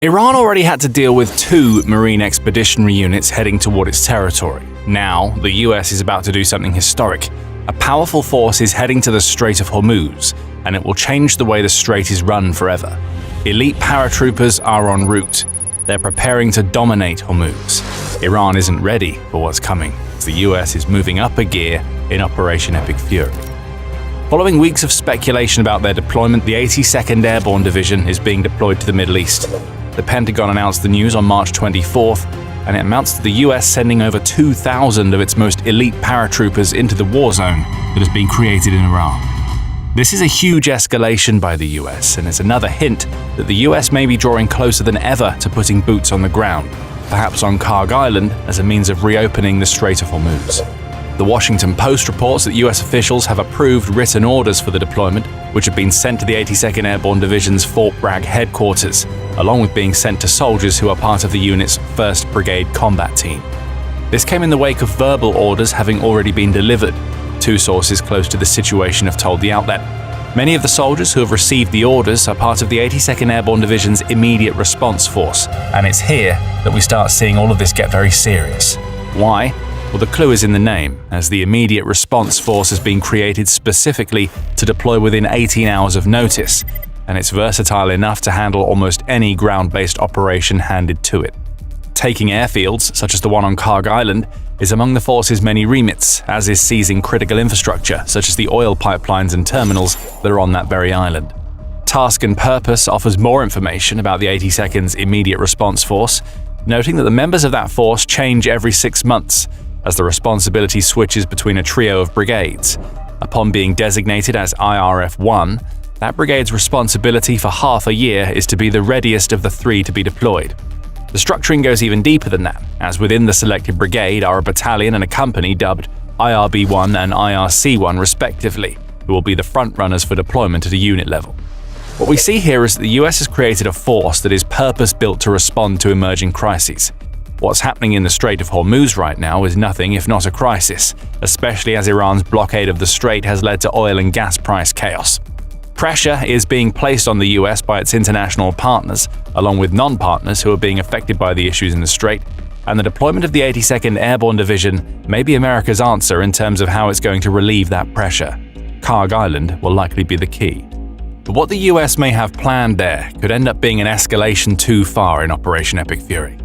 Iran already had to deal with 2 Marine Expeditionary Units heading toward its territory. Now, the US is about to do something historic. A powerful force is heading to the Strait of Hormuz, and it will change the way the strait is run forever. Elite paratroopers are en route. They're preparing to dominate Hormuz. Iran isn't ready for what's coming, as the US is moving up a gear in Operation Epic Fury. Following weeks of speculation about their deployment, the 82nd Airborne Division is being deployed to the Middle East. The Pentagon announced the news on March 24th, and it amounts to the US sending over 2,000 of its most elite paratroopers into the war zone that has been created in Iran. This is a huge escalation by the US, and it's another hint that the US may be drawing closer than ever to putting boots on the ground, perhaps on Kharg Island as a means of reopening the Strait of Hormuz. The Washington Post reports that US officials have approved written orders for the deployment, which have been sent to the 82nd Airborne Division's Fort Bragg headquarters, along with being sent to soldiers who are part of the unit's 1st Brigade combat team. This came in the wake of verbal orders having already been delivered. 2 sources close to the situation have told the outlet. Many of the soldiers who have received the orders are part of the 82nd Airborne Division's immediate response force, and it's here that we start seeing all of this get very serious. Why? Well, the clue is in the name, as the immediate response force has been created specifically to deploy within 18 hours of notice, and it's versatile enough to handle almost any ground-based operation handed to it. Taking airfields, such as the one on Kharg Island, is among the force's many remits, as is seizing critical infrastructure, such as the oil pipelines and terminals that are on that very island. Task and Purpose offers more information about the 82nd's immediate response force, noting that the members of that force change every 6 months, as the responsibility switches between a trio of brigades. Upon being designated as IRF-1, that brigade's responsibility for half a year is to be the readiest of the 3 to be deployed. The structuring goes even deeper than that, as within the selected brigade are a battalion and a company dubbed IRB-1 and IRC-1 respectively, who will be the frontrunners for deployment at a unit level. What we see here is that the US has created a force that is purpose-built to respond to emerging crises. What's happening in the Strait of Hormuz right now is nothing if not a crisis, especially as Iran's blockade of the strait has led to oil and gas price chaos. Pressure is being placed on the US by its international partners, along with non-partners who are being affected by the issues in the strait, and the deployment of the 82nd Airborne Division may be America's answer in terms of how it's going to relieve that pressure. Kharg Island will likely be the key. But what the US may have planned there could end up being an escalation too far in Operation Epic Fury.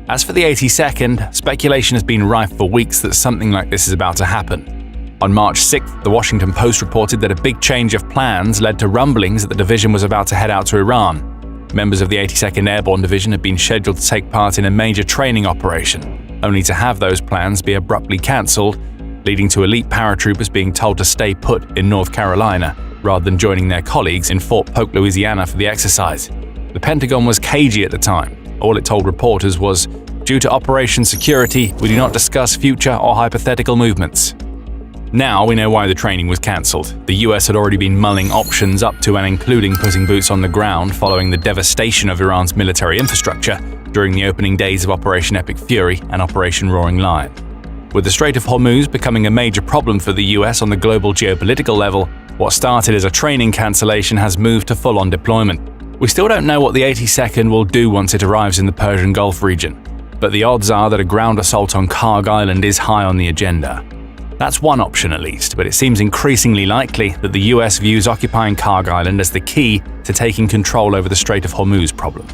As for the 82nd, speculation has been rife for weeks that something like this is about to happen. On March 6th, the Washington Post reported that a big change of plans led to rumblings that the division was about to head out to Iran. Members of the 82nd Airborne Division had been scheduled to take part in a major training operation, only to have those plans be abruptly cancelled, leading to elite paratroopers being told to stay put in North Carolina rather than joining their colleagues in Fort Polk, Louisiana for the exercise. The Pentagon was cagey at the time. All it told reporters was, "Due to operation security, we do not discuss future or hypothetical movements." Now we know why the training was cancelled. The US had already been mulling options up to and including putting boots on the ground following the devastation of Iran's military infrastructure during the opening days of Operation Epic Fury and Operation Roaring Lion. With the Strait of Hormuz becoming a major problem for the US on the global geopolitical level, what started as a training cancellation has moved to full-on deployment. We still don't know what the 82nd will do once it arrives in the Persian Gulf region, but the odds are that a ground assault on Kharg Island is high on the agenda. That's one option at least, but it seems increasingly likely that the US views occupying Kharg Island as the key to taking control over the Strait of Hormuz problem.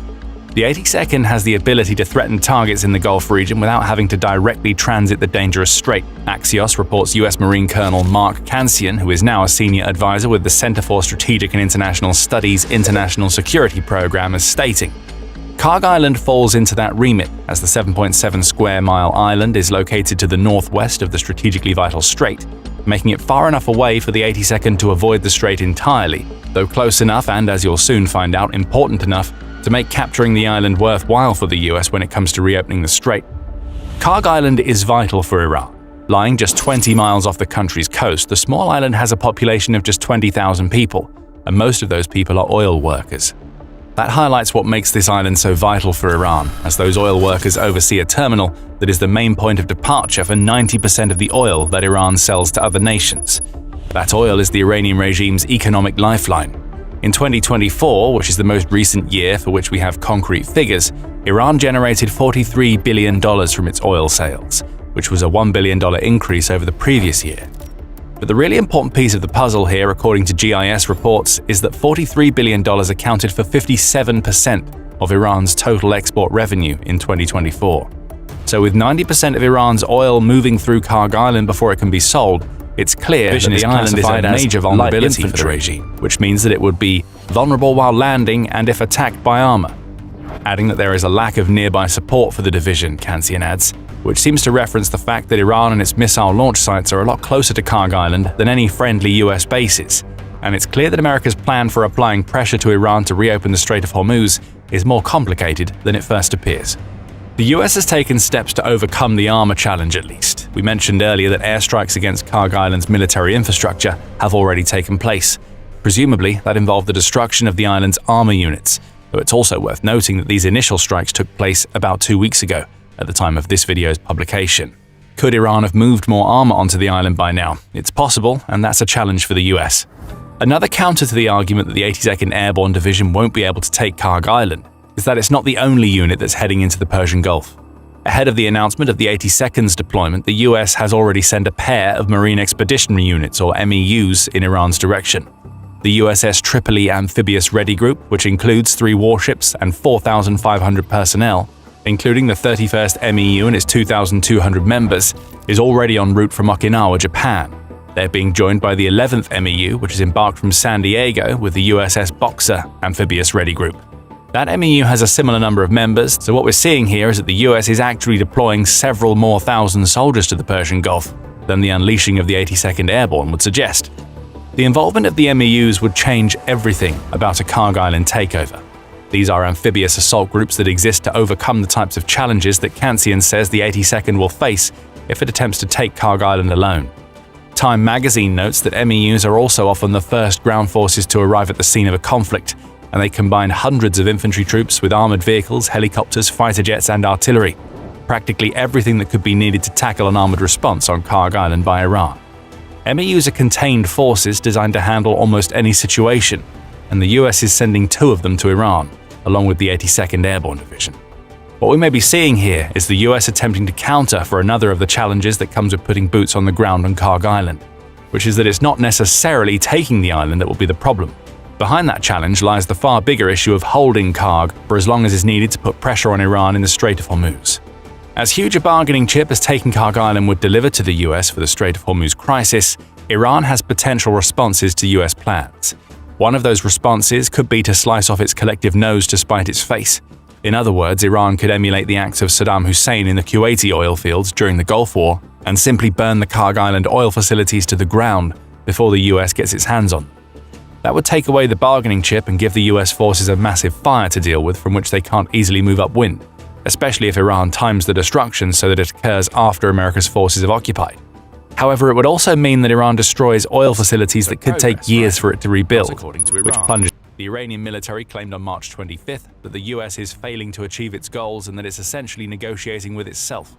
The 82nd has the ability to threaten targets in the Gulf region without having to directly transit the dangerous strait. Axios reports US Marine Colonel Mark Kansian, who is now a senior advisor with the Center for Strategic and International Studies International Security Program, as stating, Kharg Island falls into that remit, as the 7.7 square mile island is located to the northwest of the strategically vital strait, making it far enough away for the 82nd to avoid the strait entirely, though close enough and, as you'll soon find out, important enough to make capturing the island worthwhile for the US when it comes to reopening the strait. Kharg Island is vital for Iran. Lying just 20 miles off the country's coast, the small island has a population of just 20,000 people, and most of those people are oil workers. That highlights what makes this island so vital for Iran, as those oil workers oversee a terminal that is the main point of departure for 90% of the oil that Iran sells to other nations. That oil is the Iranian regime's economic lifeline. In 2024, which is the most recent year for which we have concrete figures, Iran generated $43 billion from its oil sales, which was a $1 billion increase over the previous year. But the really important piece of the puzzle here, according to GIS reports, is that $43 billion accounted for 57% of Iran's total export revenue in 2024. So with 90% of Iran's oil moving through Kharg Island before it can be sold, it's clear that the island is a major vulnerability for the regime, which means that it would be vulnerable while landing and if attacked by armor. Adding that there is a lack of nearby support for the division, Kansian adds, which seems to reference the fact that Iran and its missile launch sites are a lot closer to Kharg Island than any friendly US bases, and it's clear that America's plan for applying pressure to Iran to reopen the Strait of Hormuz is more complicated than it first appears. The US has taken steps to overcome the armor challenge at least. We mentioned earlier that airstrikes against Kharg Island's military infrastructure have already taken place. Presumably, that involved the destruction of the island's armor units, though it's also worth noting that these initial strikes took place about 2 weeks ago, at the time of this video's publication. Could Iran have moved more armor onto the island by now? It's possible, and that's a challenge for the US. Another counter to the argument that the 82nd Airborne Division won't be able to take Kharg Island is that it's not the only unit that's heading into the Persian Gulf. Ahead of the announcement of the 82nd's deployment, the US has already sent a pair of Marine Expeditionary Units, or MEUs, in Iran's direction. The USS Tripoli Amphibious Ready Group, which includes 3 warships and 4,500 personnel, including the 31st MEU and its 2,200 members, is already en route from Okinawa, Japan. They're being joined by the 11th MEU, which is embarked from San Diego with the USS Boxer Amphibious Ready Group. That MEU has a similar number of members, so what we're seeing here is that the US is actually deploying several more thousand soldiers to the Persian Gulf than the unleashing of the 82nd Airborne would suggest. The involvement of the MEUs would change everything about a Kharg Island takeover. These are amphibious assault groups that exist to overcome the types of challenges that Kansian says the 82nd will face if it attempts to take Kharg Island alone. Time magazine notes that MEUs are also often the first ground forces to arrive at the scene of a conflict, and they combine hundreds of infantry troops with armored vehicles, helicopters, fighter jets, and artillery. Practically everything that could be needed to tackle an armored response on Kharg Island by Iran. MEUs are contained forces designed to handle almost any situation, and the US is sending 2 of them to Iran, along with the 82nd Airborne Division. What we may be seeing here is the US attempting to counter for another of the challenges that comes with putting boots on the ground on Kharg Island, which is that it's not necessarily taking the island that will be the problem. Behind that challenge lies the far bigger issue of holding Kharg for as long as is needed to put pressure on Iran in the Strait of Hormuz. As huge a bargaining chip as taking Kharg Island would deliver to the US for the Strait of Hormuz crisis, Iran has potential responses to US plans. One of those responses could be to slice off its collective nose to spite its face. In other words, Iran could emulate the acts of Saddam Hussein in the Kuwaiti oil fields during the Gulf War and simply burn the Kharg Island oil facilities to the ground before the US gets its hands on them. That would take away the bargaining chip and give the US forces a massive fire to deal with from which they can't easily move upwind, especially if Iran times the destruction so that it occurs after America's forces have occupied. However, it would also mean that Iran destroys oil facilities that could take years for it to rebuild, which plunges. The Iranian military claimed on March 25th that the US is failing to achieve its goals and that it's essentially negotiating with itself.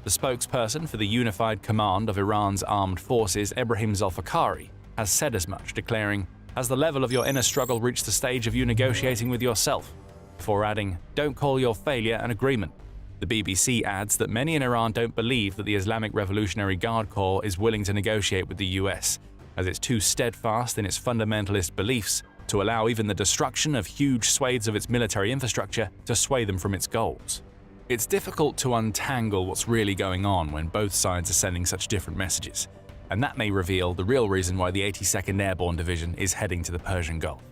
The spokesperson for the Unified Command of Iran's Armed Forces, Ebrahim Zolfakhari, has said as much, declaring, "Has the level of your inner struggle reached the stage of you negotiating with yourself?" Before adding, "Don't call your failure an agreement." The BBC adds that many in Iran don't believe that the Islamic Revolutionary Guard Corps is willing to negotiate with the US, as it's too steadfast in its fundamentalist beliefs to allow even the destruction of huge swathes of its military infrastructure to sway them from its goals. It's difficult to untangle what's really going on when both sides are sending such different messages, and that may reveal the real reason why the 82nd Airborne Division is heading to the Persian Gulf.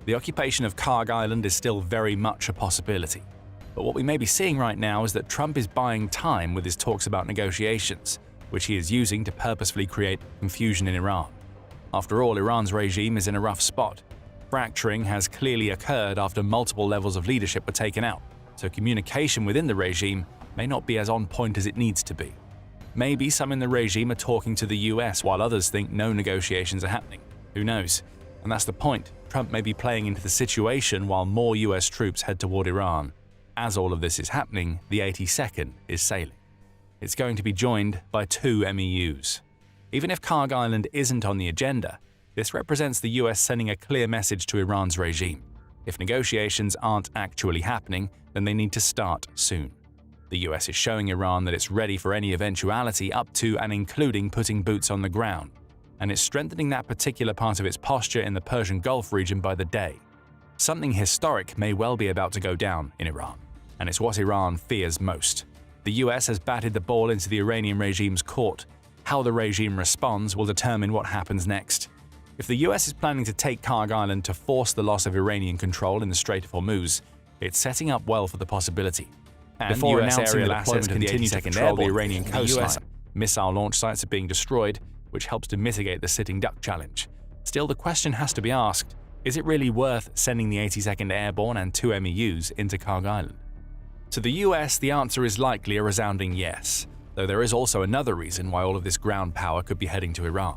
The occupation of Kharg Island is still very much a possibility, but what we may be seeing right now is that Trump is buying time with his talks about negotiations, which he is using to purposefully create confusion in Iran. After all, Iran's regime is in a rough spot. Fracturing has clearly occurred after multiple levels of leadership were taken out, so communication within the regime may not be as on point as it needs to be. Maybe some in the regime are talking to the US while others think no negotiations are happening. Who knows? And that's the point. Trump may be playing into the situation while more US troops head toward Iran. As all of this is happening, the 82nd is sailing. It's going to be joined by 2 MEUs. Even if Kharg Island isn't on the agenda, This represents the US sending a clear message to Iran's regime. If negotiations aren't actually happening, then they need to start soon. The US is showing Iran that it's ready for any eventuality up to and including putting boots on the ground, and it's strengthening that particular part of its posture in the Persian Gulf region by the day. Something historic may well be about to go down in Iran, and it's what Iran fears most. The US has batted the ball into the Iranian regime's court. How the regime responds will determine what happens next. If the US is planning to take Kharg Island to force the loss of Iranian control in the Strait of Hormuz, it's setting up well for the possibility. And before US announcing aerial the deployment assets of the continue 82nd to patrol Airborne, the Iranian the coastline. US missile launch sites are being destroyed, which helps to mitigate the sitting duck challenge. Still, the question has to be asked, is it really worth sending the 82nd Airborne and 2 MEUs into Kharg Island? To the US, the answer is likely a resounding yes, though there is also another reason why all of this ground power could be heading to Iran.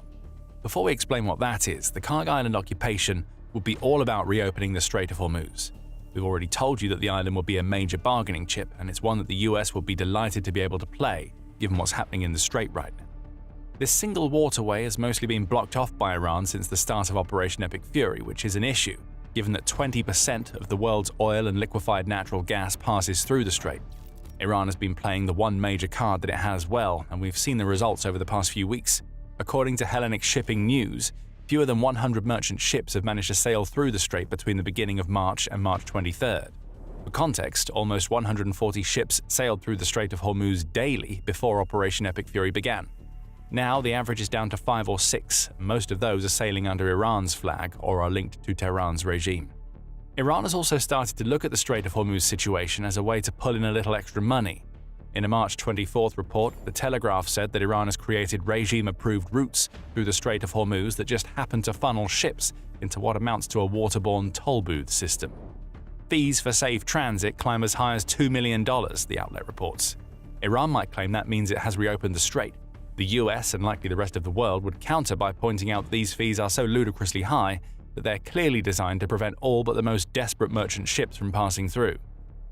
Before we explain what that is, the Kharg Island occupation would be all about reopening the Strait of Hormuz. We've already told you that the island will be a major bargaining chip, and it's one that the US will be delighted to be able to play, given what's happening in the Strait right now. This single waterway has mostly been blocked off by Iran since the start of Operation Epic Fury, which is an issue, given that 20% of the world's oil and liquefied natural gas passes through the strait. Iran has been playing the one major card that it has well, and we've seen the results over the past few weeks. According to Hellenic Shipping News, fewer than 100 merchant ships have managed to sail through the strait between the beginning of March and March 23rd. For context, almost 140 ships sailed through the Strait of Hormuz daily before Operation Epic Fury began. Now, the average is down to 5 or 6. Most of those are sailing under Iran's flag or are linked to Tehran's regime. Iran has also started to look at the Strait of Hormuz situation as a way to pull in a little extra money. In a March 24th report, The Telegraph said that Iran has created regime-approved routes through the Strait of Hormuz that just happen to funnel ships into what amounts to a waterborne toll booth system. Fees for safe transit climb as high as $2 million, the outlet reports. Iran might claim that means it has reopened the strait. The US, and likely the rest of the world, would counter by pointing out that these fees are so ludicrously high that they're clearly designed to prevent all but the most desperate merchant ships from passing through.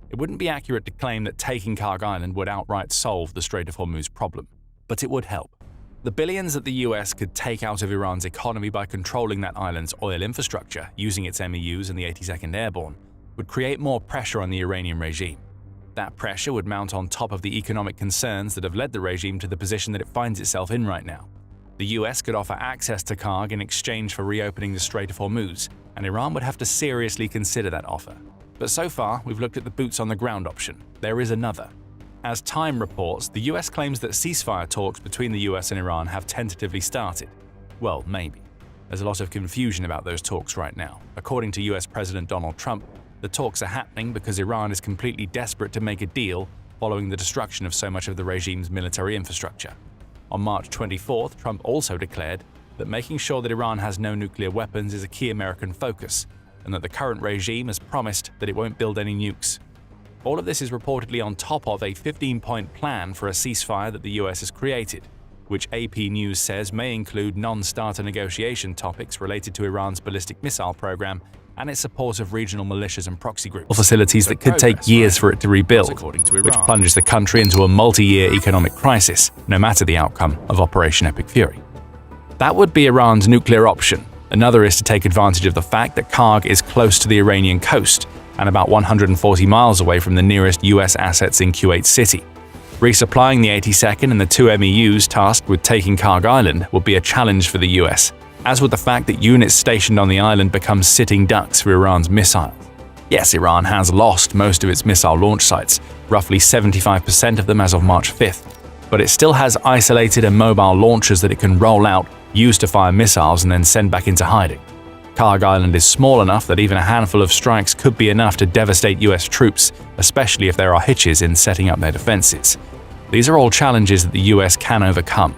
It wouldn't be accurate to claim that taking Kharg Island would outright solve the Strait of Hormuz problem, but it would help. The billions that the US could take out of Iran's economy by controlling that island's oil infrastructure, using its MEUs and the 82nd Airborne, would create more pressure on the Iranian regime. That pressure would mount on top of the economic concerns that have led the regime to the position that it finds itself in right now. The US could offer access to Kharg in exchange for reopening the Strait of Hormuz, and Iran would have to seriously consider that offer. But so far, we've looked at the boots-on-the-ground option. There is another. As Time reports, the US claims that ceasefire talks between the US and Iran have tentatively started. Well, maybe. There's a lot of confusion about those talks right now. According to US President Donald Trump, the talks are happening because Iran is completely desperate to make a deal following the destruction of so much of the regime's military infrastructure. On March 24th, Trump also declared that making sure that Iran has no nuclear weapons is a key American focus, and that the current regime has promised that it won't build any nukes. All of this is reportedly on top of a 15-point plan for a ceasefire that the US has created, which AP News says may include non-starter negotiation topics related to Iran's ballistic missile program and its support of regional militias and proxy groups. Facilities that could take years for it to rebuild, which plunges the country into a multi-year economic crisis, no matter the outcome of Operation Epic Fury. That would be Iran's nuclear option. Another is to take advantage of the fact that Kharg is close to the Iranian coast and about 140 miles away from the nearest US assets in Kuwait City. Resupplying the 82nd and the 2 MEUs tasked with taking Kharg Island would be a challenge for the US, as would the fact that units stationed on the island become sitting ducks for Iran's missiles. Yes, Iran has lost most of its missile launch sites, roughly 75% of them as of March 5th, but it still has isolated and mobile launchers that it can roll out, use to fire missiles, and then send back into hiding. Kharg Island is small enough that even a handful of strikes could be enough to devastate US troops, especially if there are hitches in setting up their defenses. These are all challenges that the US can overcome.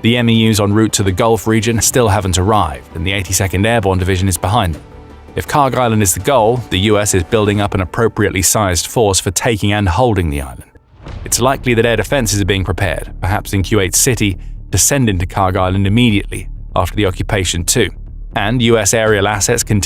The MEUs en route to the Gulf region still haven't arrived, and the 82nd Airborne Division is behind them. If Kharg Island is the goal, the US is building up an appropriately sized force for taking and holding the island. It's likely that air defenses are being prepared, perhaps in Kuwait City, to send into Kharg Island immediately after the occupation too, and US aerial assets continue